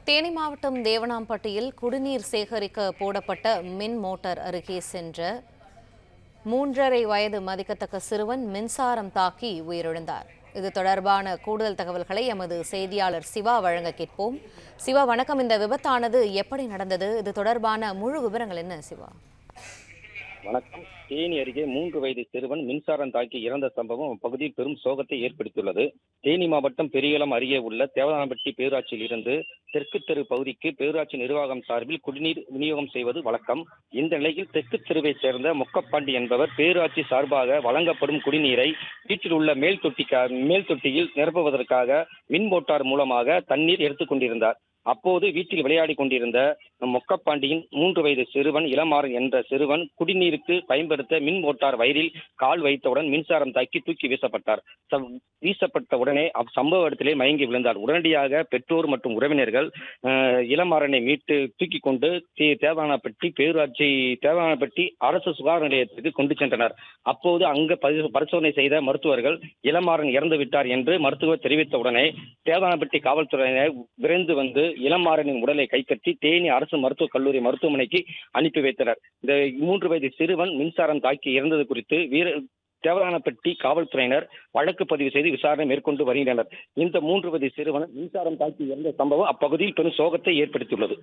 தேனி மாவட்டம் தேவனாம்பட்டியில் குடிநீர் சேகரிக்க போடப்பட்ட மின் மோட்டார் அருகே சென்ற 3.5 வயது மதிக்கத்தக்க சிறுவன் மின்சாரம் தாக்கி உயிரிழந்தார். இது தொடர்பான கூடுதல் தகவல்களை எமது செய்தியாளர் சிவா வழங்க கேட்போம். சிவா, வணக்கம். இந்த விபத்தானது எப்படி நடந்தது? இது தொடர்பான முழு விவரங்கள் என்ன சிவா? வணக்கம். தேனி அருகே 3 வயது சிறுவன் மின்சாரம் தாக்கி இறந்த சம்பவம் அப்பகுதியில் பெரும் சோகத்தை ஏற்படுத்தியுள்ளது. தேனி மாவட்டம் பெரியகுளம் அருகே உள்ள தேவதானப்பட்டி பேரூராட்சியில் இருந்து தெற்கு தெரு பகுதிக்கு பேரூராட்சி நிர்வாகம் சார்பில் குடிநீர் விநியோகம் செய்வது வழக்கம். இந்த நிலையில் தெற்கு தெருவைச் சேர்ந்த மொக்கப்பாண்டி என்பவர் பேரூராட்சி சார்பாக வழங்கப்படும் குடிநீரை வீட்டில் உள்ள மேல் தொட்டியில் நிரப்புவதற்காக மின் மோட்டார் மூலமாக தண்ணீர் எடுத்துக் கொண்டிருந்தார். அப்போது வீட்டில் விளையாடி கொண்டிருந்த மொக்கப்பாண்டியின் 3 வயது சிறுவன் இளமாறன் என்ற சிறுவன் குடிநீருக்கு பயன்படுத்த மின் மோட்டார் வயரில் கால் வைத்தவுடன் மின்சாரம் தாக்கி தூக்கி வீசப்பட்டார். வீசப்பட்ட உடனே சம்பவ இடத்திலே மயங்கி விழுந்தார். உடனடியாக பெற்றோர் மற்றும் உறவினர்கள் இளமாறனை மீட்டு தூக்கி கொண்டு தேவதானப்பட்டி அரசு சுகாதார நிலையத்திற்கு கொண்டு சென்றனர். அப்போது அங்கு பரிசோதனை செய்த மருத்துவர்கள் இளமாறன் இறந்து விட்டார் என்று மருத்துவர் தெரிவித்தவுடனே தேவதானப்பட்டி காவல்துறையினர் விரைந்து வந்து இளமாறனின் உடலை கைப்பற்றி தேனி அரசு மருத்துவக் கல்லூரி மருத்துவமனைக்கு அனுப்பி வைத்தனர். இந்த 3 வயது சிறுவன் மின்சாரம் தாக்கி இறந்தது குறித்து தேவதானப்பட்டி காவல்துறையினர் வழக்கு பதிவு செய்து விசாரணை மேற்கொண்டு வருகின்றனர். இந்த 3 வயது சிறுவன் மின்சாரம் தாக்கி இறந்த சம்பவம் அப்பகுதியில் பெரும் சோகத்தை ஏற்படுத்தியுள்ளது.